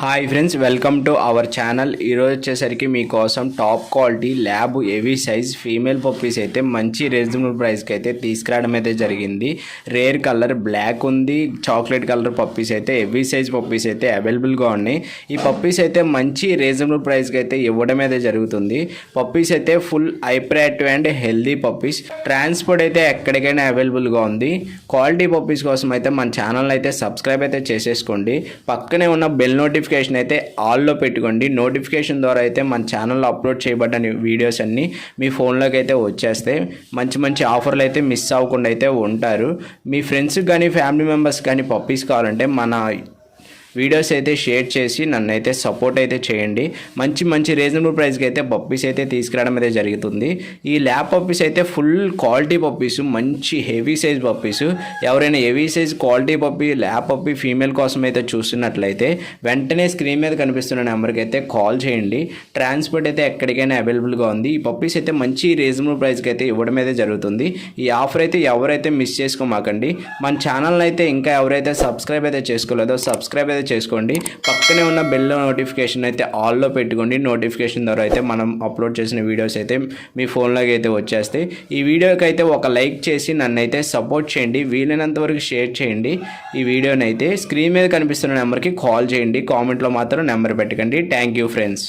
Hi friends, welcome to our channel. ఈరోజు వచ్చేసరికి మీకోసం top quality lab heavy size female puppies అయితే మంచి రీజనబుల్ ప్రైస్కి అయితే తీసుకురావడం అయితే జరిగింది. రేర్ కలర్ బ్లాక్ ఉంది, చాక్లెట్ కలర్ పప్పీస్ అయితే హెవీ సైజ్ పప్పీస్ అయితే అవైలబుల్గా ఉన్నాయి. ఈ పప్పీస్ అయితే మంచి రీజనబుల్ ప్రైస్కి అయితే ఇవ్వడం అయితే జరుగుతుంది. పప్పీస్ అయితే full hyper and healthy puppies. Transport అయితే ఎక్కడికైనా అవైలబుల్గా ఉంది. క్వాలిటీ పప్పీస్ కోసం అయితే మన ఛానల్ అయితే సబ్స్క్రైబ్ అయితే చేసేసుకోండి. పక్కనే ఉన్న బెల్ నోటిఫికేషన్ అయితే ఆల్లో పెట్టుకోండి. నోటిఫికేషన్ ద్వారా అయితే మన ఛానల్లో అప్లోడ్ చేయబడ్డ వీడియోస్ అన్నీ మీ ఫోన్లోకి అయితే వచ్చేస్తాయి. మంచి మంచి ఆఫర్లు అయితే మిస్ అవ్వకుండా అయితే ఉంటారు. మీ ఫ్రెండ్స్కి కానీ ఫ్యామిలీ మెంబర్స్ కానీ పప్పీస్ కావాలంటే మన వీడియోస్ అయితే షేర్ చేసి నన్ను అయితే సపోర్ట్ అయితే చేయండి. మంచి మంచి రీజనబుల్ ప్రైస్కి అయితే పప్పీస్ అయితే తీసుకురావడం అయితే జరుగుతుంది. ఈ ల్యాబ్ పప్పీస్ అయితే ఫుల్ క్వాలిటీ పప్పీస్, మంచి హెవీ సైజ్ పప్పీస్. ఎవరైనా heavy size quality puppy lab puppy female కోసం అయితే చూస్తున్నట్లయితే వెంటనే స్క్రీన్ మీద కనిపిస్తున్న నెంబర్కి అయితే కాల్ చేయండి. ట్రాన్స్పోర్ట్ అయితే ఎక్కడికైనా అవైలబుల్గా ఉంది. ఈ పప్పీస్ అయితే మంచి రీజనబుల్ ప్రైస్కి అయితే ఇవ్వడం అయితే జరుగుతుంది. ఈ ఆఫర్ అయితే ఎవరైతే మిస్ చేసుకోమాకండి. మన ఛానల్ అయితే ఇంకా ఎవరైతే సబ్స్క్రైబ్ అయితే చేసుకోలేదో సబ్స్క్రైబ్ అయితే చేసుకోండి. పక్కనే ఉన్న బెల్ నోటిఫికేషన్ అయితే ఆల్లో పెట్టుకోండి. నోటిఫికేషన్ ద్వారా అయితే మనం అప్లోడ్ చేసిన వీడియోస్ అయితే మీ ఫోన్లోకి అయితే వచ్చేస్తాయి. ఈ వీడియోకి అయితే ఒక లైక్ చేసి నన్ను అయితే సపోర్ట్ చేయండి. వీలైనంత వరకు షేర్ చేయండి. ఈ వీడియోని అయితే స్క్రీన్ మీద కనిపిస్తున్న నెంబర్కి కాల్ చేయండి. కామెంట్లో మాత్రం నెంబర్ పెట్టకండి. Thank you friends.